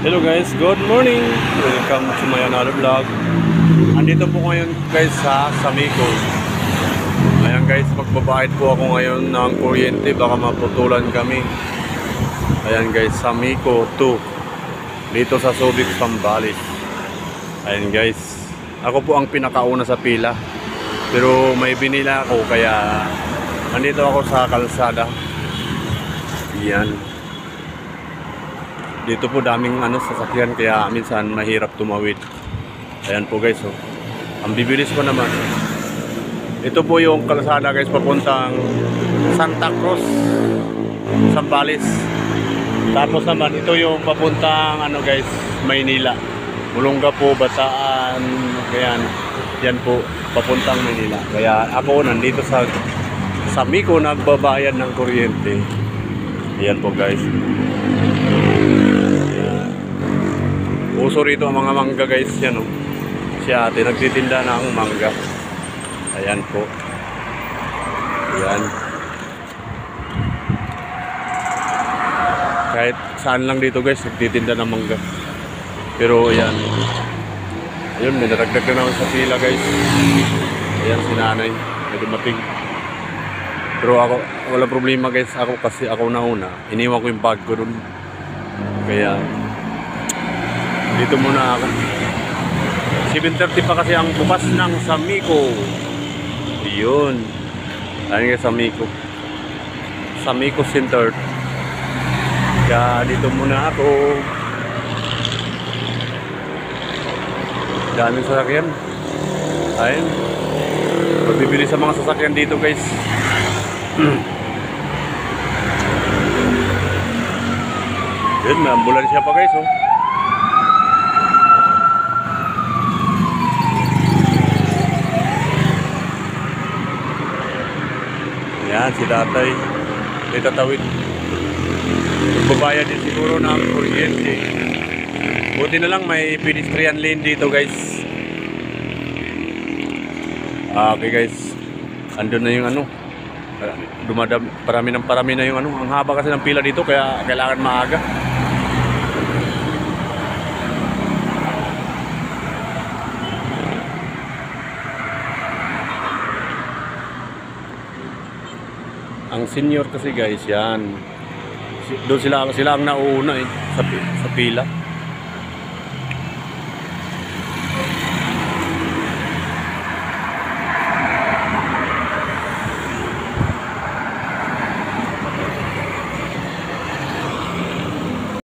Hello guys, good morning. Welcome to my another vlog. Andito po ngayon guys sa Samico. Ayan guys, magbabayad po ako ngayon ng kuryente, baka maputulan kami. Ayan guys, Samico 2 dito sa Subic, Zambales. Ayan guys, ako po ang pinakauna sa pila, pero may binila ako kaya andito ako sa kalsada. Ayan. Dito po daming sasakyan kaya minsan mahirap tumawid. Ayan po guys, oh. Ang bibilis ko naman. Ito po yung kalsada guys papuntang Santa Cruz, Zambales. Tapos naman ito yung papuntang guys, Maynila. Mulunga po, Bataan. Ayan. Yan po papuntang Maynila. Kaya ako nandito sa Samico nagbabayad ng kuryente. Ayan po guys. Uso rito ang mga mangga guys, yan, oh. Si ate nagtitinda ng mangga. Ayan po. Ayan. Kahit saan lang dito guys, nagtitinda ng mangga. Pero ayan. Ayun, may naragdag na naman sa pila guys. Ayan si nanay, may dumating. Pero ako, wala problema guys, ako kasi ako nauna. Iniwan ko yung bag ko dun. Kaya dito muna ako. 7:30 pa kasi ang bukas ng Samico. Yun. Ayan nga Samico. Samico Center. Kaya dito muna ako. Daming sasakyan. Ayan. Magbibili sa mga sasakyan dito guys. Yun, may ambulansya pa guys, oh. Yan, si tatay may tatawid. Magbabayad din siguro ng kuryente. Buti na lang may pedestrian lane dito guys. Okay guys, andun na yung parami na yung ang haba kasi ng pila dito kaya kailangan maaga. Ang senior kasi guys, yan. Doon sila ang nauuna sa pila.